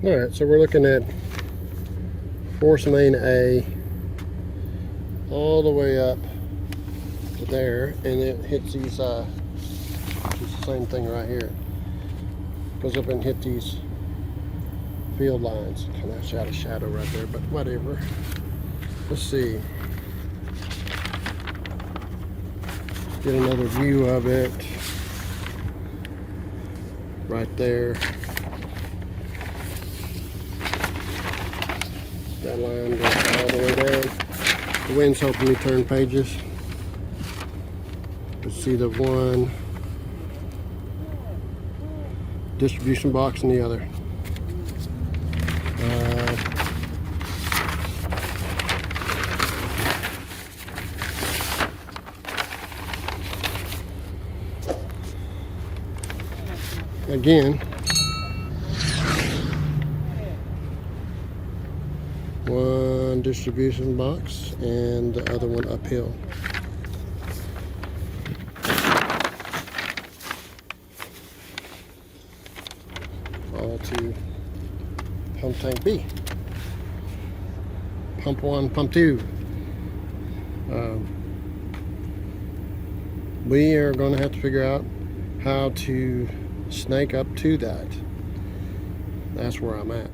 Alright, so we're looking at force main A all the way up to there, and it hits these, it's the same thing right here. Goes up and hit these field lines. Kind of out of shadow right there, but whatever. Let's see. Get another view of it. Right there. That line goes all the way down. The wind's helping me turn pages. Let's see the one distribution box and the other. Again, one distribution box and the other one uphill. All to pump tank B. Pump 1, pump 2. We are going to have to figure out how to snake up to that. That's where I'm at.